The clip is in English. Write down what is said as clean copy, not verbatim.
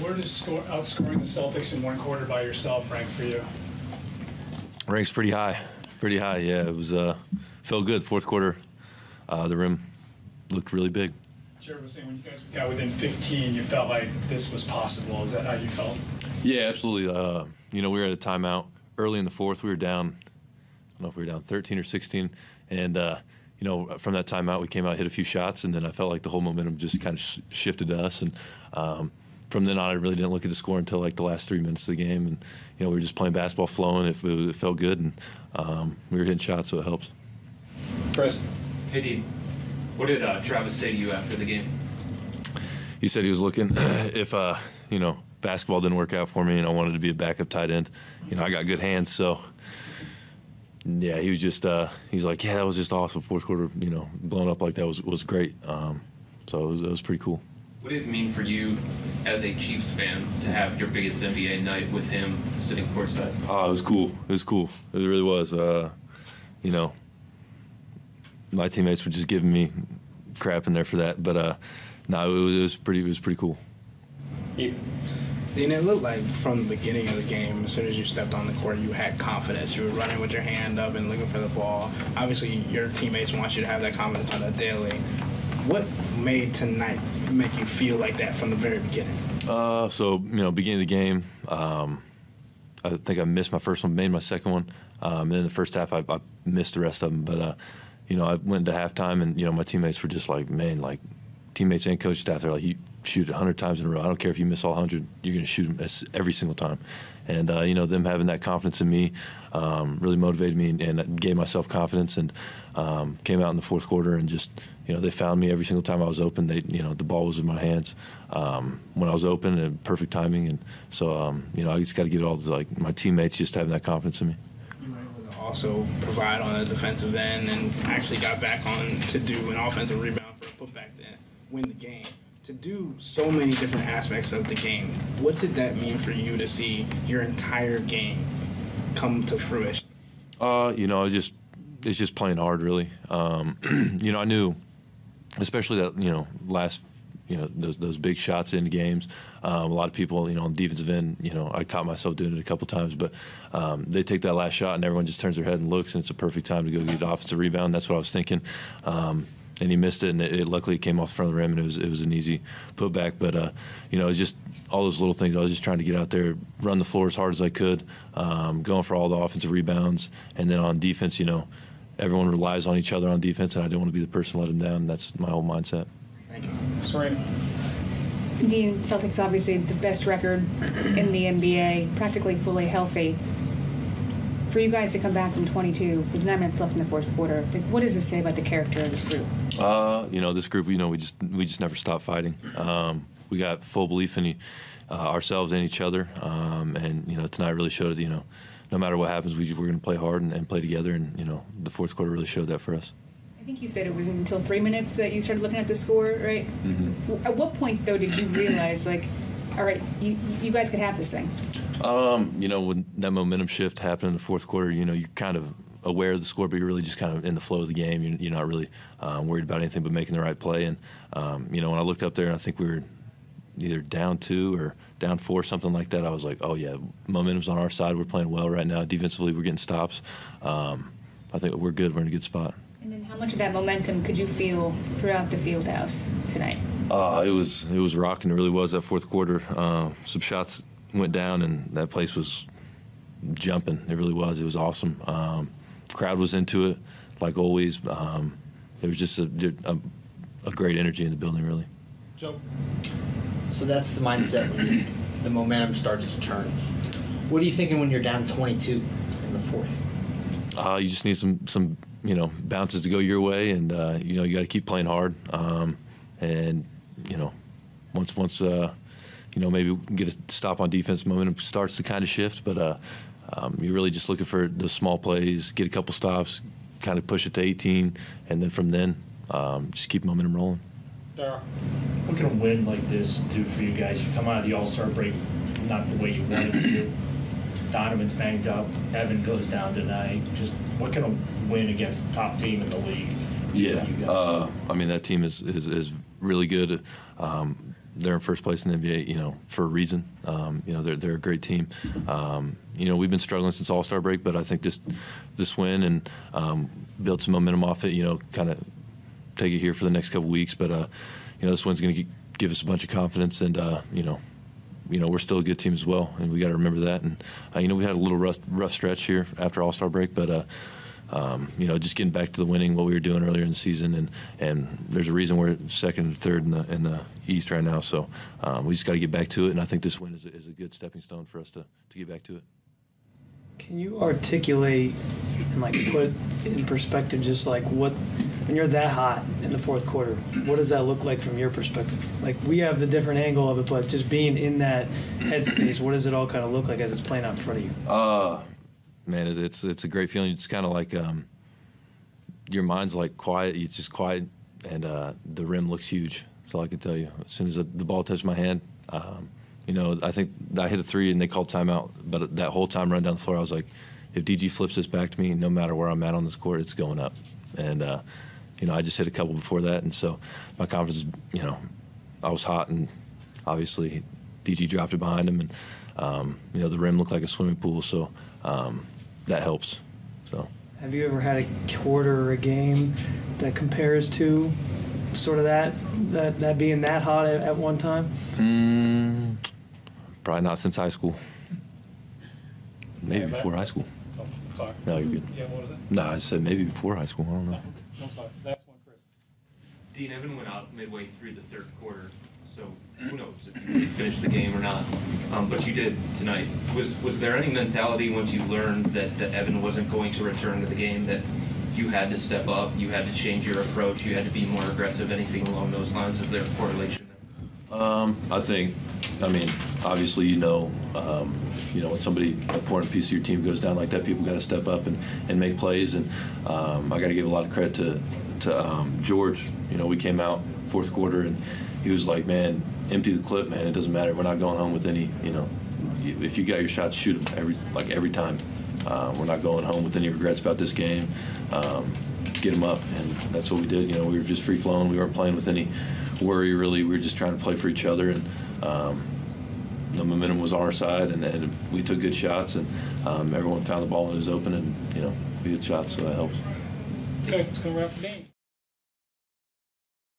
where does outscoring the Celtics in one quarter by yourself rank for you? Ranks pretty high. Pretty high, yeah. It was felt good. Fourth quarter, the rim looked really big. Jared was saying when you guys got within 15, you felt like this was possible. Is that how you felt? Yeah, absolutely. We were at a timeout early in the fourth. We were down, I don't know if we were down 13 or 16. And, from that timeout, we came out, hit a few shots, and then I felt like the whole momentum just kind of shifted to us. And from then on, I really didn't look at the score until like the last 3 minutes of the game. And, we were just playing basketball, flowing. It felt good, and we were hitting shots, so it helps. Chris. Hey, Dean. What did Travis say to you after the game? He said he was looking if, basketball didn't work out for me and I wanted to be a backup tight end. I got good hands, so, yeah, he was just he's like, yeah, that was just awesome. Fourth quarter, blowing up like that was great. So it was pretty cool. What did it mean for you as a Chiefs fan to have your biggest NBA night with him sitting courtside? Oh, it was cool. It was cool. It really was. My teammates were just giving me crap in there for that, but no, it was pretty cool. Dean, it looked like from the beginning of the game, as soon as you stepped on the court, you had confidence. You were running with your hand up and looking for the ball. Obviously, your teammates want you to have that confidence on a daily. What made tonight make you feel like that from the very beginning? Beginning of the game, I think I missed my first one, made my second one, and then the first half I missed the rest of them. But I went into halftime, and my teammates were just like, man, like teammates and coach staff, they're like, you shoot 100 times in a row. I don't care if you miss all 100, you're going to shoot them every single time. And them having that confidence in me really motivated me and gave myself confidence. And came out in the fourth quarter and just they found me every single time I was open. They the ball was in my hands when I was open and perfect timing. And so I just got to give it all to like my teammates just having that confidence in me. Also provide on the defensive end and actually got back on to do an offensive rebound for a putback to win the game. To do so many different aspects of the game, what did that mean for you to see your entire game come to fruition? It's just playing hard, really. I knew, especially that last those big shots in games. A lot of people, on the defensive end, I caught myself doing it a couple times, but they take that last shot and everyone just turns their head and looks, and it's a perfect time to go get the offensive rebound. That's what I was thinking. And he missed it, and it luckily came off the front of the rim, and it was an easy putback. But it was just all those little things. I was just trying to get out there, run the floor as hard as I could, going for all the offensive rebounds, and then on defense, everyone relies on each other on defense, and I didn't want to be the person to let them down. And that's my whole mindset. Thank you. Sorry. Dean, Celtics obviously the best record in the NBA, practically fully healthy. For you guys to come back from 22 with 9 minutes left in the fourth quarter, what does this say about the character of this group? This group, we just never stop fighting. We got full belief in ourselves and each other, and tonight really showed no matter what happens, we're going to play hard and play together, and the fourth quarter really showed that for us. I think you said it was until 3 minutes that you started looking at the score, right? Mm-hmm. At what point though did you realize, like, all right, you guys could have this thing? When that momentum shift happened in the fourth quarter, you're kind of aware of the score, but you're really just kind of in the flow of the game. You're not really worried about anything but making the right play. And, when I looked up there, and I think we were either down 2 or down 4, something like that, I was like, oh, yeah, momentum's on our side. We're playing well right now. Defensively, we're getting stops. I think we're good. We're in a good spot. And then how much of that momentum could you feel throughout the FieldHouse tonight? It was rocking. It really was that fourth quarter. Some shots went down, and that place was jumping. It really was. It was awesome. Crowd was into it, like always. It was just a great energy in the building, really. Joe. So that's the mindset when the momentum starts to turn. What are you thinking when you're down 22 in the fourth? You just need some bounces to go your way, and you got to keep playing hard. And once maybe get a stop on defense, momentum starts to kind of shift. But you're really just looking for the small plays, get a couple stops, kind of push it to 18, and then from then just keep momentum rolling. What can a win like this do for you guys? You come out of the All-Star break not the way you wanted to. Donovan's banged up. Evan goes down tonight. Just what can a win against the top team in the league do for you guys? That team is really good. they're in first place in the NBA, you know, for a reason. You know, they're a great team. You know, we've been struggling since All-Star break, but I think this win and build some momentum off it, you know, kind of take it here for the next couple weeks. But, you know, this win's going to give us a bunch of confidence, and, you know, we're still a good team as well, and we got to remember that. And, you know, we had a little rough stretch here after All-Star break, but, you know, just getting back to the winning, what we were doing earlier in the season, and there's a reason we're second and third in the East right now. So we just got to get back to it, and I think this win is a good stepping stone for us to get back to it. Can you articulate and like put in perspective just like what, when you're that hot in the fourth quarter, what does that look like from your perspective? Like we have the different angle of it, but just being in that headspace, what does it all kind of look like as it's playing out in front of you? Man, it's a great feeling. It's kind of like your mind's like quiet. It's just quiet, and the rim looks huge. That's all I can tell you. As soon as the ball touched my hand, you know, I think I hit a three and they called timeout. But that whole time running down the floor, I was like, if DG flips this back to me, no matter where I'm at on this court, it's going up. And you know, I just hit a couple before that, and so my confidence, you know, I was hot, and obviously DG dropped it behind him, and you know, the rim looked like a swimming pool, so that helps. So. Have you ever had a quarter or a game that compares to sort of that being that hot at one time? Probably not since high school. Maybe Yeah, before high school. Oh, sorry. No, you're good. Yeah, what was it? No, I said maybe before high school. I don't know. I'm sorry. That's one, Chris. Dean, Evan went out midway through the third quarter, so who knows if you really finished the game or not. But you did tonight. Was there any mentality once you learned that Evan wasn't going to return to the game that you had to step up, you had to change your approach, you had to be more aggressive, anything along those lines? Is there a correlation there? I think, I mean, obviously, you know, when somebody, an important piece of your team goes down like that, people got to step up and make plays. And I got to give a lot of credit to George. You know, we came out fourth quarter, and he was like, man, empty the clip, man. It doesn't matter. We're not going home with any, you know, if you got your shots, shoot them every time. We're not going home with any regrets about this game. Get them up, and that's what we did. You know, we were just free flowing. We weren't playing with any worry, really. We were just trying to play for each other, and the momentum was on our side, and we took good shots, and everyone found the ball when it was open, and, you know, we hit shots, so that helps. Okay, it's going to wrap the game.